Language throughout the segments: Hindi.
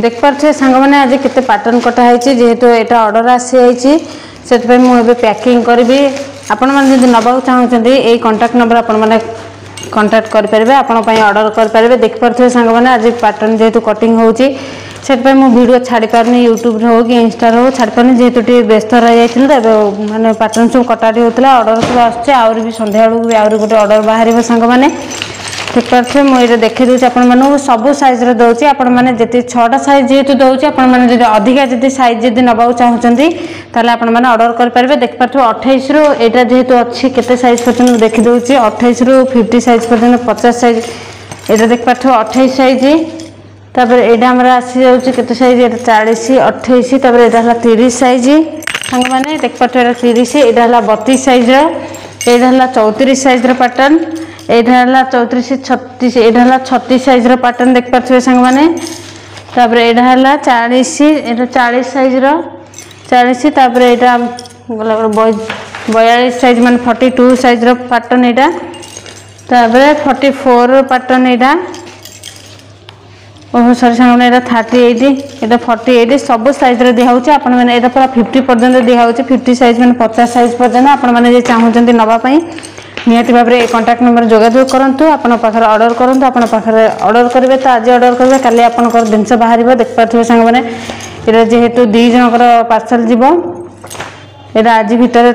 देख पारे सांग मैंने आज केते पैटर्न कटा है जेहेतु यहाँ ऑर्डर आसी से मुझे पैकिंग करी आपण मैंने जब नवाक चाहते यही कंटाक्ट नंबर आपण मैंने कंटाक्ट करेंगे आपंपाई ऑर्डर करेंगे देख पारे सांग मैंने आज पैटर्न जेहेतु कटिंग होती वीडियो छाड़ी पारनी यूट्यूब हो कि इंस्टा हो छाड़ी पारनी जेहेतु टे व्यस्त रही मैंने पैटर्न सब कटाटी होता ऑर्डर सब आसर भी सन्ध्या बेलू आउरी गोटे ऑर्डर बाहर सांग मैंने ठीक पारे मुझे देखी दूसरी आपको सबू सैज्रे दूसरी आपने जी 6टा साइज जेहेतु दूसरी आपने अधिका जब साइज जब नवाक चाहते आपने ऑर्डर करेंगे देख पारे 28 रु यहाँ जेहेतु अच्छी केते साइज पर्यटन देखी दूसरी 28 रु 50 साइज पर्यटन 50 साइज यहाँ देख पारे 28 साइज तापर यहाँ आम आसी जाते साइज 40 28 तापर यहाँ 30 साइज सांग मैंने देख पारे 30 यहाँ 32 साइज यहाँ 34 साइज पैटर्न यहाँ 34 36 यहाँ 36 साइज पैटर्न देख पारे सांग मैंने तापर यहाँ 40 साइज 40 तापर यहाँ 42 साइज मान 42 साइज पैटर्न यहाँ तापर 44 पैटर्न यहाँ ओह सॉरी सांग मैंने 38 यहाँ 48 सब साइज दिखाऊँ आप पूरा 50 पर्यटन दिखाऊँ 50 साइज मैंने 50 साइज पर्यटन आपने चाहते नापी निहाती भाव में कंटाक्ट नंबर जोगाजोग करूँ आपन पाखे ऑर्डर करूँ आपन पाखे ऑर्डर करेंगे तो आज ऑर्डर करेंगे काली आपंकर जिनस बाहर देख पारे सांग मैंने ये जेहेतु 2 जनकर पार्सल जीव यहाँ आज भितर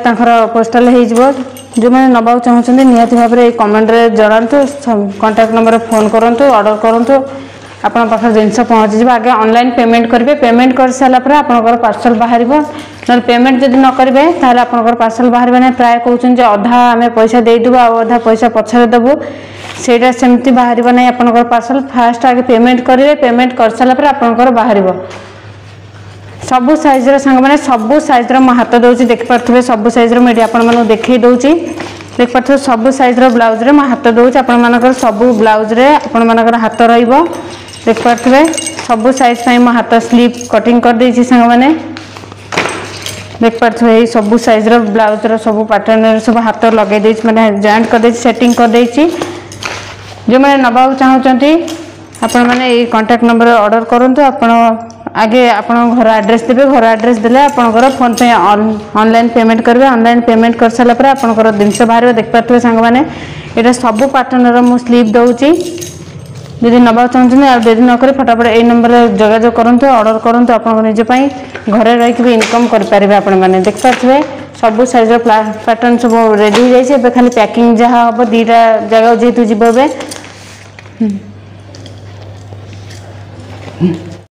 पोस्टाल हो जो मैंने नवाक चाहते निहाती भाव में कमेंट जनातु कंटाक्ट नंबर फोन करूँ ऑर्डर करूँ आपन पाखे जिनस पहुँची आगे ऑनलाइन पेमेंट करेंगे पेमेंट कर सारापर आपंकर पार्सल बाहर ना पेमेंट जब न करेंगे ताहले आपंकर पार्सल बाहर ना प्राय कहते अधा आम पैसा देदेबू आधा पैसा पछरे देबू सेटा सेमती बाहर ना आपंकर पार्सल फास्ट आगे पेमेंट करेंगे पेमेंट कर सारापर आपंकर बाहर सबू साइज सांग मैंने सबू साइज हाथ दूसरी देख पारे सबू साइज मुझे आपको देखी दूसरी देख पारे सबू साइज ब्लाउज हाथ दूसरी आपर सबू ब्लाउज आपर हाथ देख पारे सबू साइज हाथ स्लीव कटिंग कर देछि सांग मैंने देख पारे यही सबू साइज ब्लाउज सब पैटर्न सब हाथ लगे मैंने जॉइंट कर सेटिंग कर जो मैंने नवाक चाहते आपण मैंने ये कांटेक्ट नंबर ऑर्डर करूँ आपण आगे आपण घर एड्रेस देवे घर एड्रेस देले आपंकर फोन पे ऑनलाइन पेमेंट करेंगे ऑनलाइन पेमेंट कर सारापर आपंकर जिनस बाहर देख पारे सांग मैंने यहाँ सबू पैटर्न मु स्लीव दूसरी यदि नवाक चाहते आ देरी नक फटाफट यही नंबर जोगाजोग करूँ ऑर्डर करूँ आप निजपाई घरे रही भी इनकम करेंगे आपण मैंने देख पारे सबू साइज पैटर्न सब रेडी हो जाए खाली पैकिंग जहाँ हम 2टा जगह जेहेतु जीव ए